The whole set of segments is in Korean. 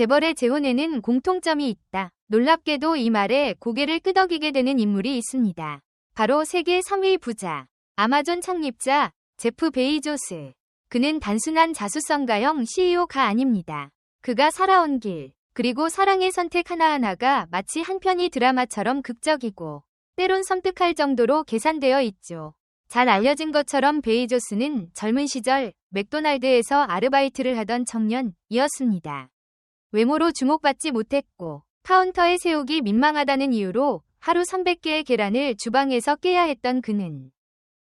재벌의 재혼에는 공통점이 있다. 놀랍게도 이 말에 고개를 끄덕이게 되는 인물이 있습니다. 바로 세계 3위 부자, 아마존 창립자 제프 베이조스. 그는 단순한 자수성가형 CEO가 아닙니다. 그가 살아온 길, 그리고 사랑의 선택 하나하나가 마치 한 편의 드라마처럼 극적이고 때론 섬뜩할 정도로 계산되어 있죠. 잘 알려진 것처럼 베이조스는 젊은 시절 맥도날드에서 아르바이트를 하던 청년이었습니다. 외모로 주목받지 못했고 카운터에 세우기 민망하다는 이유로 하루 300개의 계란을 주방에서 깨야 했던 그는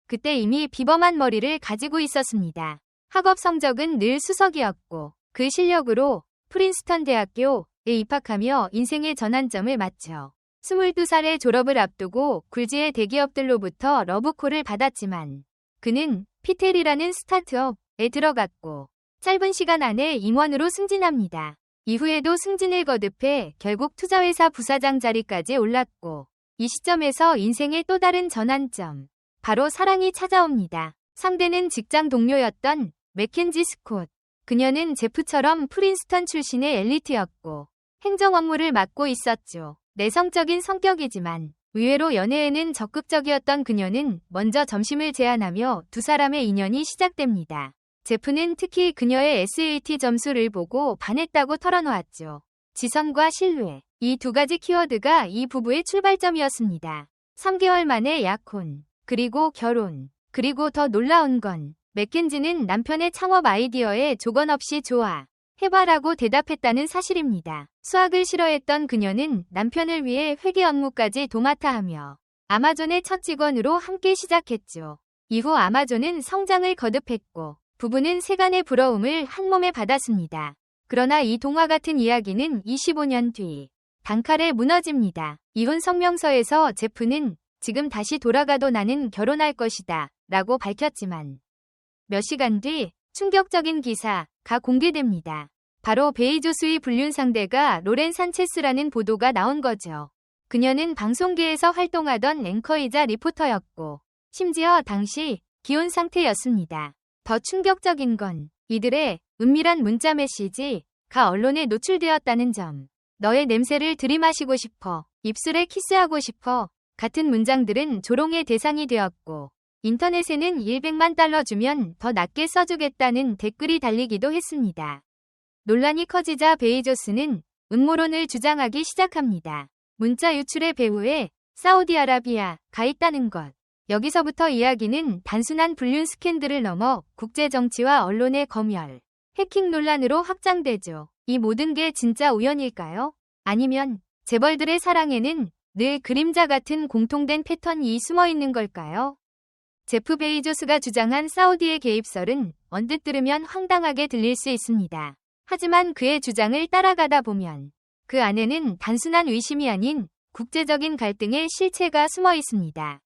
그때 이미 비범한 머리를 가지고 있었습니다. 학업 성적은 늘 수석이었고 그 실력으로 프린스턴 대학교에 입학하며 인생의 전환점을 맞춰 22살의 졸업을 앞두고 굴지의 대기업들로부터 러브콜을 받았지만 그는 피텔이라는 스타트업에 들어갔고 짧은 시간 안에 임원으로 승진합니다. 이후에도 승진을 거듭해 결국 투자회사 부사장 자리까지 올랐고 이 시점에서 인생의 또 다른 전환점, 바로 사랑이 찾아옵니다. 상대는 직장 동료였던 맥켄지 스콧. 그녀는 제프처럼 프린스턴 출신의 엘리트였고 행정 업무를 맡고 있었죠. 내성적인 성격이지만 의외로 연애에는 적극적이었던 그녀는 먼저 점심을 제안하며 두 사람의 인연이 시작됩니다. 제프는 특히 그녀의 SAT 점수를 보고 반했다고 털어놓았죠. 지성과 신뢰, 이 두 가지 키워드가 이 부부의 출발점이었습니다. 3개월 만에 약혼, 그리고 결혼, 그리고 더 놀라운 건 맥켄지는 남편의 창업 아이디어에 조건 없이 좋아, 해봐라고 대답했다는 사실입니다. 수학을 싫어했던 그녀는 남편을 위해 회계 업무까지 도맡아 하며 아마존의 첫 직원으로 함께 시작했죠. 이후 아마존은 성장을 거듭했고 부부는 세간의 부러움을 한몸에 받았습니다. 그러나 이 동화 같은 이야기는 25년 뒤 단칼에 무너집니다. 이혼 성명서에서 제프는 지금 다시 돌아가도 나는 결혼할 것이다 라고 밝혔지만 몇 시간 뒤 충격적인 기사가 공개됩니다. 바로 베이조스의 불륜 상대가 로렌 산체스라는 보도가 나온 거죠. 그녀는 방송계에서 활동하던 앵커이자 리포터였고 심지어 당시 기혼 상태였습니다. 더 충격적인 건 이들의 은밀한 문자 메시지가 언론에 노출되었다는 점. 너의 냄새를 들이마시고 싶어, 입술에 키스하고 싶어 같은 문장들은 조롱의 대상이 되었고 인터넷에는 100만 달러 주면 더 낫게 써주겠다는 댓글이 달리기도 했습니다. 논란이 커지자 베이조스는 음모론을 주장하기 시작합니다. 문자 유출의 배후에 사우디아라비아가 있다는 것. 여기서부터 이야기는 단순한 불륜 스캔들을 넘어 국제정치와 언론의 검열, 해킹 논란으로 확장되죠. 이 모든 게 진짜 우연일까요? 아니면 재벌들의 사랑에는 늘 그림자 같은 공통된 패턴이 숨어있는 걸까요? 제프 베이조스가 주장한 사우디의 개입설은 언뜻 들으면 황당하게 들릴 수 있습니다. 하지만 그의 주장을 따라가다 보면 그 안에는 단순한 의심이 아닌 국제적인 갈등의 실체가 숨어 있습니다.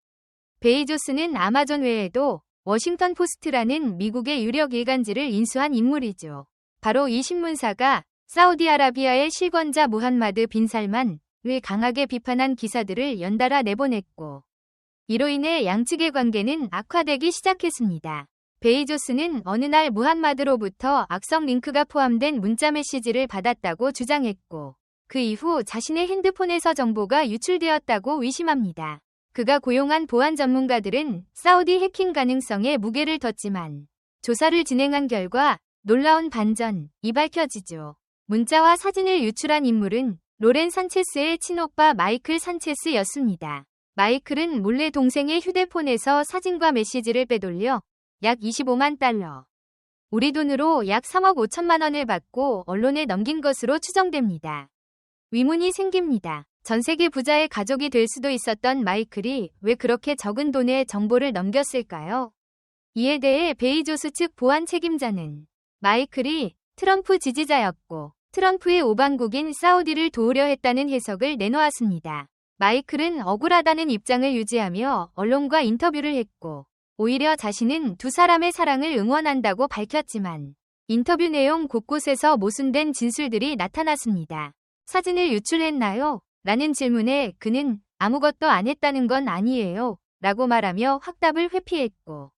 베이조스는 아마존 외에도 워싱턴 포스트라는 미국의 유력 일간지를 인수한 인물이죠. 바로 이 신문사가 사우디아라비아의 실권자 무함마드 빈 살만을 강하게 비판한 기사들을 연달아 내보냈고 이로 인해 양측의 관계는 악화되기 시작했습니다. 베이조스는 어느 날 무함마드로부터 악성 링크가 포함된 문자 메시지를 받았다고 주장했고 그 이후 자신의 핸드폰에서 정보가 유출되었다고 의심합니다. 그가 고용한 보안 전문가들은 사우디 해킹 가능성에 무게를 뒀지만 조사를 진행한 결과 놀라운 반전이 밝혀지죠. 문자와 사진을 유출한 인물은 로렌 산체스의 친오빠 마이클 산체스였습니다. 마이클은 몰래 동생의 휴대폰에서 사진과 메시지를 빼돌려 약 25만 달러, 우리 돈으로 약 3억 5천만 원을 받고 언론에 넘긴 것으로 추정됩니다. 의문이 생깁니다. 전세계 부자의 가족이 될 수도 있었던 마이클이 왜 그렇게 적은 돈의 정보를 넘겼을까요? 이에 대해 베이조스 측 보안 책임자는 마이클이 트럼프 지지자였고 트럼프의 오반국인 사우디를 도우려 했다는 해석을 내놓았습니다. 마이클은 억울하다는 입장을 유지하며 언론과 인터뷰를 했고 오히려 자신은 두 사람의 사랑을 응원한다고 밝혔지만 인터뷰 내용 곳곳에서 모순된 진술들이 나타났습니다. 사진을 유출했나요? 라는 질문에 그는 아무것도 안 했다는 건 아니에요 라고 말하며 확답을 회피했고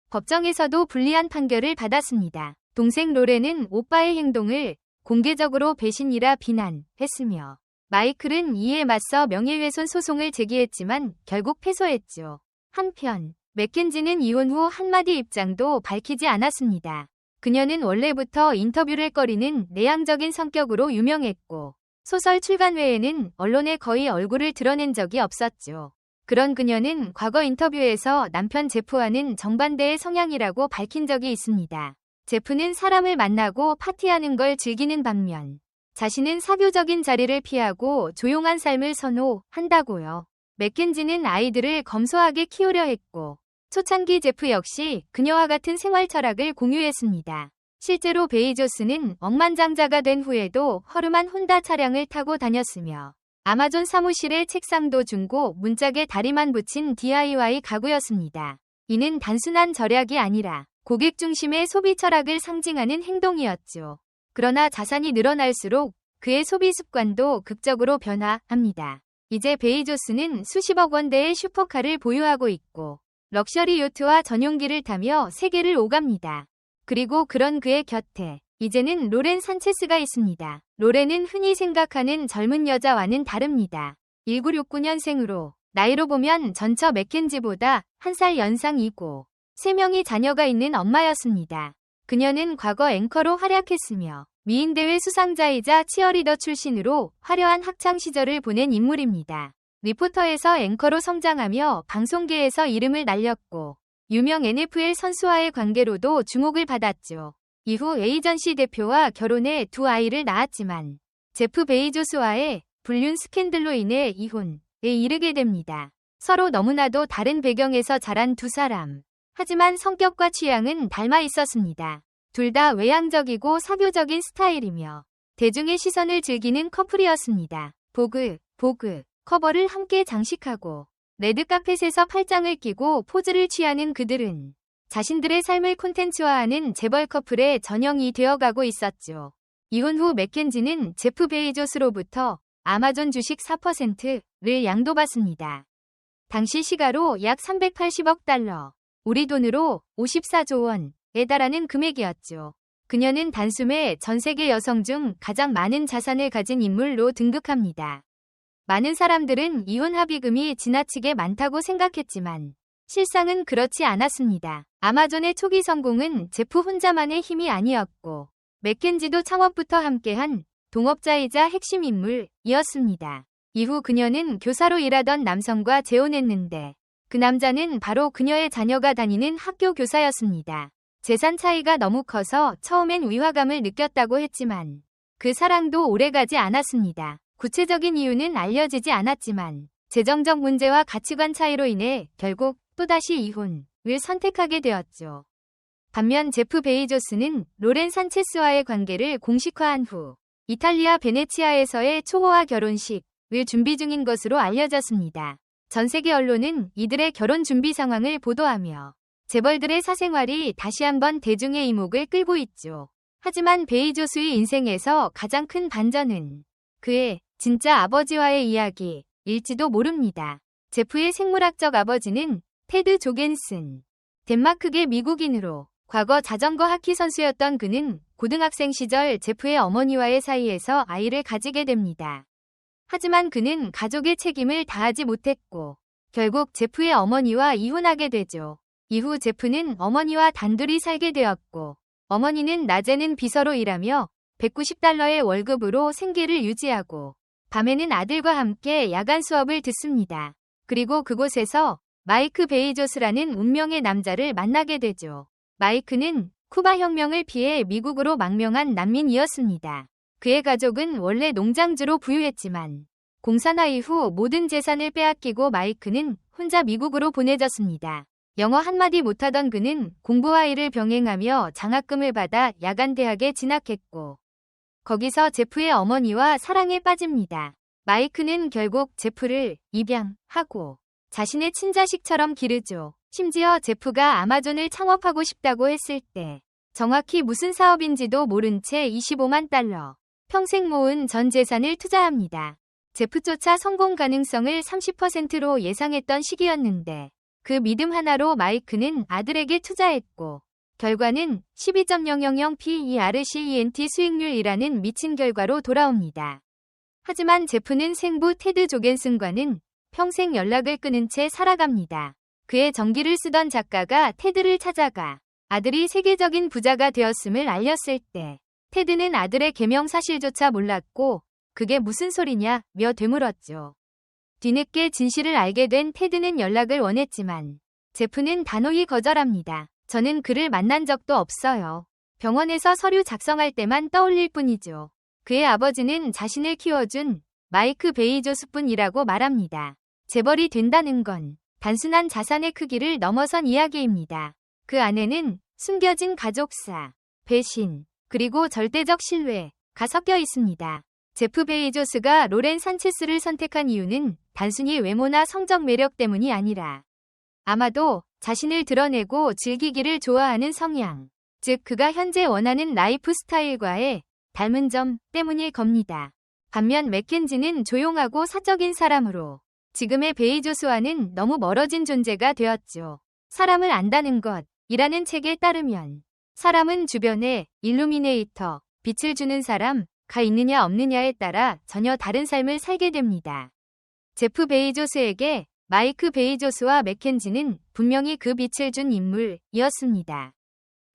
법정에서도 불리한 판결을 받았습니다. 동생 로렌은 오빠의 행동을 공개적으로 배신이라 비난했으며 마이클은 이에 맞서 명예훼손 소송을 제기했지만 결국 패소했죠. 한편 맥켄지는 이혼 후 한마디 입장도 밝히지 않았습니다. 그녀는 원래부터 인터뷰를 꺼리는 내향적인 성격으로 유명했고 소설 출간 외에는 언론에 거의 얼굴을 드러낸 적이 없었죠. 그런 그녀는 과거 인터뷰에서 남편 제프와는 정반대의 성향이라고 밝힌 적이 있습니다. 제프는 사람을 만나고 파티하는 걸 즐기는 반면 자신은 사교적인 자리를 피하고 조용한 삶을 선호한다고요. 맥켄지는 아이들을 검소하게 키우려 했고 초창기 제프 역시 그녀와 같은 생활 철학을 공유했습니다. 실제로 베이조스는 억만장자가 된 후에도 허름한 혼다 차량을 타고 다녔으며 아마존 사무실의 책상도 중고 문짝에 다리만 붙인 DIY 가구였습니다. 이는 단순한 절약이 아니라 고객 중심의 소비 철학을 상징하는 행동이었죠. 그러나 자산이 늘어날수록 그의 소비 습관도 극적으로 변화합니다. 이제 베이조스는 수십억 원대의 슈퍼카를 보유하고 있고 럭셔리 요트와 전용기를 타며 세계를 오갑니다. 그리고 그런 그의 곁에 이제는 로렌 산체스가 있습니다. 로렌은 흔히 생각하는 젊은 여자와는 다릅니다. 1969년생으로 나이로 보면 전처 맥켄지보다 1살 연상이고 3명의 자녀가 있는 엄마였습니다. 그녀는 과거 앵커로 활약했으며 미인대회 수상자이자 치어리더 출신으로 화려한 학창 시절을 보낸 인물입니다. 리포터에서 앵커로 성장하며 방송계에서 이름을 날렸고 유명 NFL 선수와의 관계로도 주목을 받았죠. 이후 에이전시 대표와 결혼해 2 아이를 낳았지만 제프 베이조스와의 불륜 스캔들로 인해 이혼에 이르게 됩니다. 서로 너무나도 다른 배경에서 자란 두 사람. 하지만 성격과 취향은 닮아 있었습니다. 둘 다 외향적이고 사교적인 스타일이며 대중의 시선을 즐기는 커플이었습니다. 보그 커버를 함께 장식하고 레드카펫에서 팔짱을 끼고 포즈를 취하는 그들은 자신들의 삶을 콘텐츠화하는 재벌 커플의 전형이 되어가고 있었죠. 이혼 후 맥켄지는 제프 베이조스로부터 아마존 주식 4%를 양도받습니다. 당시 시가로 약 380억 달러, 우리 돈으로 54조 원에 달하는 금액이었죠. 그녀는 단숨에 전 세계 여성 중 가장 많은 자산을 가진 인물로 등극합니다. 많은 사람들은 이혼 합의금이 지나치게 많다고 생각했지만 실상은 그렇지 않았습니다. 아마존의 초기 성공은 제프 혼자만의 힘이 아니었고 맥켄지도 창업부터 함께한 동업자이자 핵심 인물이었습니다. 이후 그녀는 교사로 일하던 남성과 재혼했는데 그 남자는 바로 그녀의 자녀가 다니는 학교 교사였습니다. 재산 차이가 너무 커서 처음엔 위화감을 느꼈다고 했지만 그 사랑도 오래가지 않았습니다. 구체적인 이유는 알려지지 않았지만 재정적 문제와 가치관 차이로 인해 결국 또다시 이혼을 선택하게 되었죠. 반면 제프 베이조스는 로렌 산체스와의 관계를 공식화한 후 이탈리아 베네치아에서의 초호화 결혼식을 준비 중인 것으로 알려졌습니다. 전 세계 언론은 이들의 결혼 준비 상황을 보도하며 재벌들의 사생활이 다시 한번 대중의 이목을 끌고 있죠. 하지만 베이조스의 인생에서 가장 큰 반전은 그의 진짜 아버지와의 이야기일지도 모릅니다. 제프의 생물학적 아버지는 테드 조겐슨, 덴마크계 미국인으로 과거 자전거 하키 선수였던 그는 고등학생 시절 제프의 어머니와의 사이에서 아이를 가지게 됩니다. 하지만 그는 가족의 책임을 다하지 못했고 결국 제프의 어머니와 이혼하게 되죠. 이후 제프는 어머니와 단둘이 살게 되었고 어머니는 낮에는 비서로 일하며 190달러의 월급으로 생계를 유지하고 밤에는 아들과 함께 야간 수업을 듣습니다. 그리고 그곳에서 마이크 베이조스라는 운명의 남자를 만나게 되죠. 마이크는 쿠바 혁명을 피해 미국으로 망명한 난민이었습니다. 그의 가족은 원래 농장주로 부유했지만 공산화 이후 모든 재산을 빼앗기고 마이크는 혼자 미국으로 보내졌습니다. 영어 한마디 못하던 그는 공부와 일을 병행하며 장학금을 받아 야간 대학에 진학했고 거기서 제프의 어머니와 사랑에 빠집니다. 마이크는 결국 제프를 입양하고 자신의 친자식처럼 기르죠. 심지어 제프가 아마존을 창업하고 싶다고 했을 때 정확히 무슨 사업인지도 모른 채 25만 달러, 평생 모은 전 재산을 투자합니다. 제프조차 성공 가능성을 30%로 예상했던 시기였는데 그 믿음 하나로 마이크는 아들에게 투자했고 결과는 12.000%% 수익률이라는 미친 결과로 돌아옵니다. 하지만 제프는 생부 테드 조겐슨과는 평생 연락을 끊은 채 살아갑니다. 그의 전기를 쓰던 작가가 테드를 찾아가 아들이 세계적인 부자가 되었음을 알렸을 때 테드는 아들의 개명 사실조차 몰랐고 그게 무슨 소리냐며 되물었죠. 뒤늦게 진실을 알게 된 테드는 연락을 원했지만 제프는 단호히 거절합니다. 저는 그를 만난 적도 없어요. 병원에서 서류 작성할 때만 떠올릴 뿐이죠. 그의 아버지는 자신을 키워준 마이크 베이조스뿐이라고 말합니다. 재벌이 된다는 건 단순한 자산의 크기를 넘어선 이야기입니다. 그 안에는 숨겨진 가족사, 배신, 그리고 절대적 신뢰가 섞여 있습니다. 제프 베이조스가 로렌 산체스를 선택한 이유는 단순히 외모나 성적 매력 때문이 아니라 아마도 자신을 드러내고 즐기기를 좋아하는 성향, 즉 그가 현재 원하는 라이프 스타일과의 닮은 점 때문일 겁니다. 반면 맥켄지는 조용하고 사적인 사람으로 지금의 베이조스와는 너무 멀어진 존재가 되었죠. 사람을 안다는 것이라는 책에 따르면 사람은 주변에 일루미네이터, 빛을 주는 사람가 있느냐 없느냐에 따라 전혀 다른 삶을 살게 됩니다. 제프 베이조스에게 마이크 베이조스와 맥켄지는 분명히 그 빛을 준 인물이었습니다.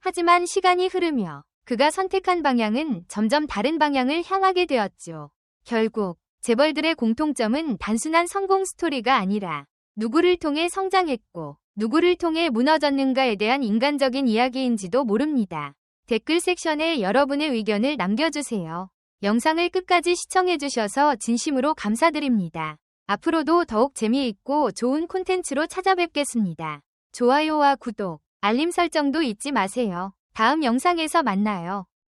하지만 시간이 흐르며 그가 선택한 방향은 점점 다른 방향을 향하게 되었죠. 결국 재벌들의 공통점은 단순한 성공 스토리가 아니라 누구를 통해 성장했고 누구를 통해 무너졌는가에 대한 인간적인 이야기인지도 모릅니다. 댓글 섹션에 여러분의 의견을 남겨주세요. 영상을 끝까지 시청해주셔서 진심으로 감사드립니다. 앞으로도 더욱 재미있고 좋은 콘텐츠로 찾아뵙겠습니다. 좋아요와 구독, 알림 설정도 잊지 마세요. 다음 영상에서 만나요.